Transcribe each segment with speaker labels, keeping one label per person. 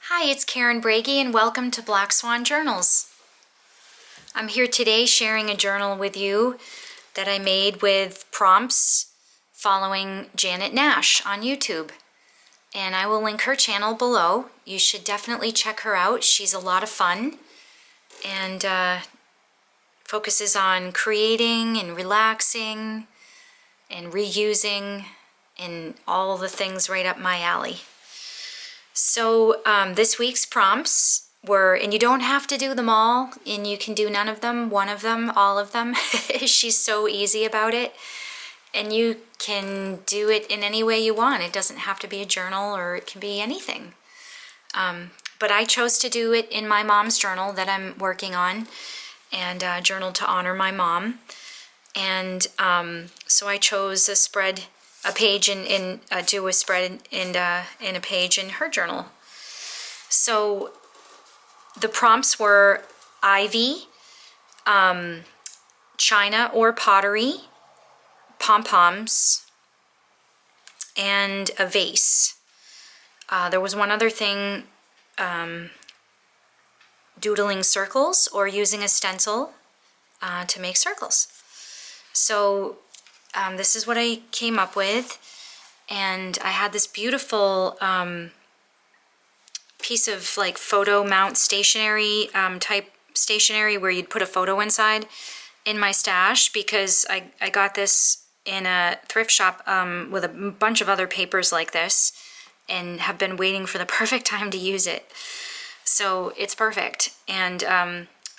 Speaker 1: Hi, it's Karen Breagy and welcome to Black Swan Journals. I'm here today sharing a journal with you that I made with prompts following Janet Nash on YouTube. And I will link her channel below. You should definitely check her out. She's a lot of fun and focuses on creating and relaxing and reusing and all the things right up my alley. So this week's prompts were, and you don't have to do them all, and you can do none of them, one of them, all of them. She's so easy about it, and you can do it in any way you want. It doesn't have to be a journal, or it can be anything. But I chose to do it in my mom's journal that I'm working on, and a journal to honor my mom. And so I chose a page in do a spread in a page in her journal. So the prompts were ivy, china or pottery, pom-poms, and a vase. There was one other thing, doodling circles or using a stencil to make circles. So this is what I came up with, and I had this beautiful piece of like photo mount stationery type stationery where you'd put a photo inside in my stash, because I got this in a thrift shop with a bunch of other papers like this and have been waiting for the perfect time to use it. So it's perfect. And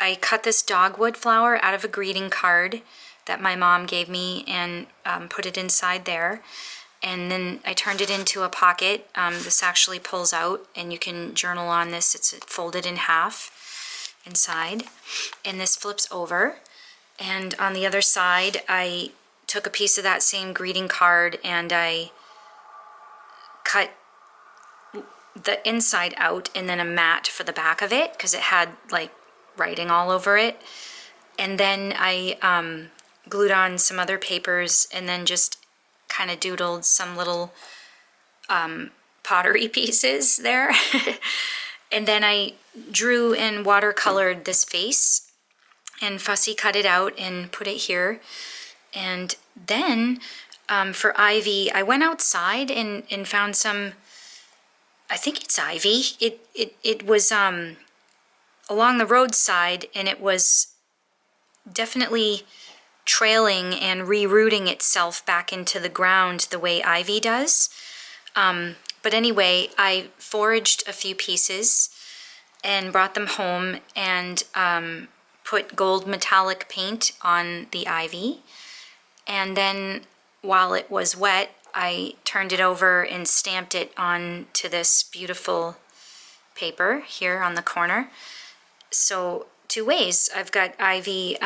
Speaker 1: I cut this dogwood flower out of a greeting card that my mom gave me and put it inside there. And then I turned it into a pocket. This actually pulls out and you can journal on this. It's folded in half inside. And this flips over. And on the other side, I took a piece of that same greeting card and I cut the inside out and then a mat for the back of it because it had like writing all over it. And then I glued on some other papers and then just kind of doodled some little pottery pieces there. And then I drew and watercolored this vase and fussy cut it out and put it here. And then for ivy, I went outside and found some, I think it's ivy. It was along the roadside, and it was definitely trailing and rerooting itself back into the ground the way ivy does. But anyway, I foraged a few pieces and brought them home and put gold metallic paint on the ivy. And then while it was wet, I turned it over and stamped it onto this beautiful paper here on the corner. So two ways. I've got ivy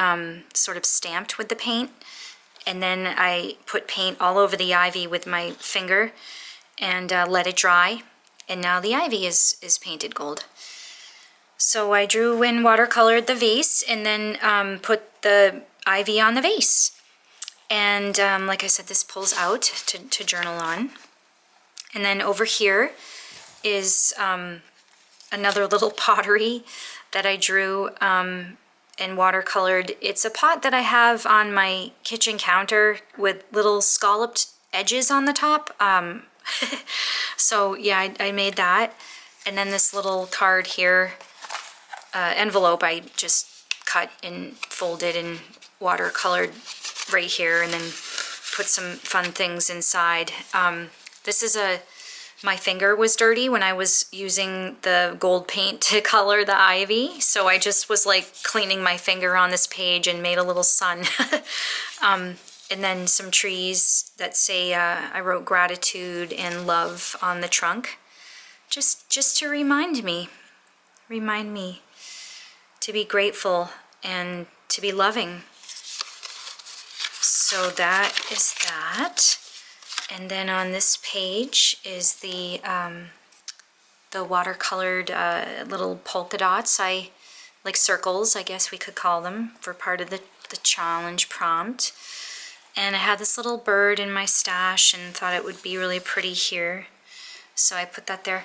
Speaker 1: sort of stamped with the paint, and then I put paint all over the ivy with my finger and let it dry, and now the ivy is painted gold. So I drew and watercolored the vase and then put the ivy on the vase. And like I said, this pulls out to journal on. And then over here is another little pottery that I drew and watercolored. It's a pot that I have on my kitchen counter with little scalloped edges on the top. So yeah, I made that. And then this little card here, envelope, I just cut and folded and watercolored right here, and then put some fun things inside. This is my finger was dirty when I was using the gold paint to color the ivy, so I just was like cleaning my finger on this page and made a little sun. And then some trees that say, I wrote gratitude and love on the trunk, just to remind me to be grateful and to be loving. So that is that. And then on this page is the watercolored little polka dots, like circles, I guess we could call them, for part of the challenge prompt. And I had this little bird in my stash and thought it would be really pretty here. So I put that there.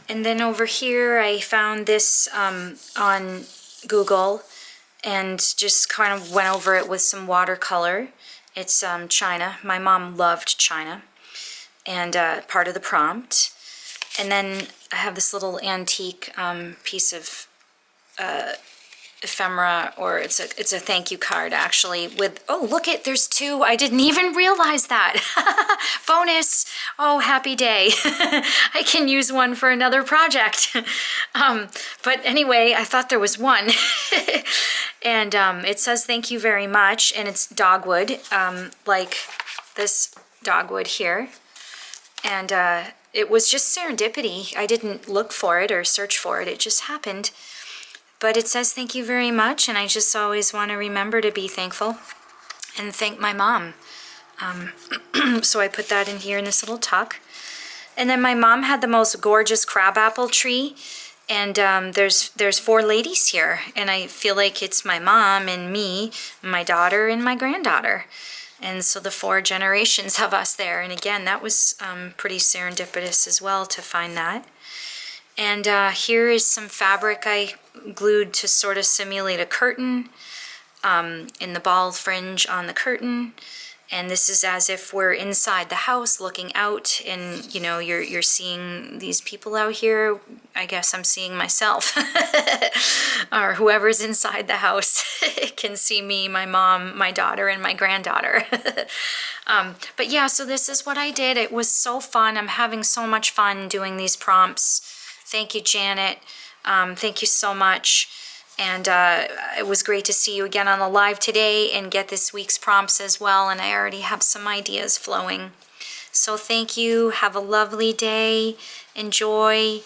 Speaker 1: And then over here, I found this on Google and just kind of went over it with some watercolor. It's China. My mom loved China, and part of the prompt. And then I have this little antique piece of ephemera, or it's a thank you card actually with, oh look it, there's two. I didn't even realize that. Bonus. Oh, happy day. I can use one for another project. But anyway, I thought there was one. And it says thank you very much, and it's dogwood, like this dogwood here. And it was just serendipity. I didn't look for it or search for it. It just happened. But it says thank you very much, and I just always want to remember to be thankful and thank my mom. So I put that in here in this little tuck. And then my mom had the most gorgeous crabapple tree, and there's 4 ladies here, and I feel like it's my mom and me, my daughter and my granddaughter. And so the 4 generations of us there. And again, that was pretty serendipitous as well to find that. And here is some fabric I glued to sort of simulate a curtain in the ball fringe on the curtain. And this is as if we're inside the house looking out, and you know, you're seeing these people out here. I guess I'm seeing myself or whoever's inside the house can see me, my mom, my daughter, and my granddaughter. But yeah, so this is what I did. It was so fun. I'm having so much fun doing these prompts. Thank you, Janet. Thank you so much. And it was great to see you again on the live today and get this week's prompts as well. And I already have some ideas flowing. So thank you. Have a lovely day. Enjoy.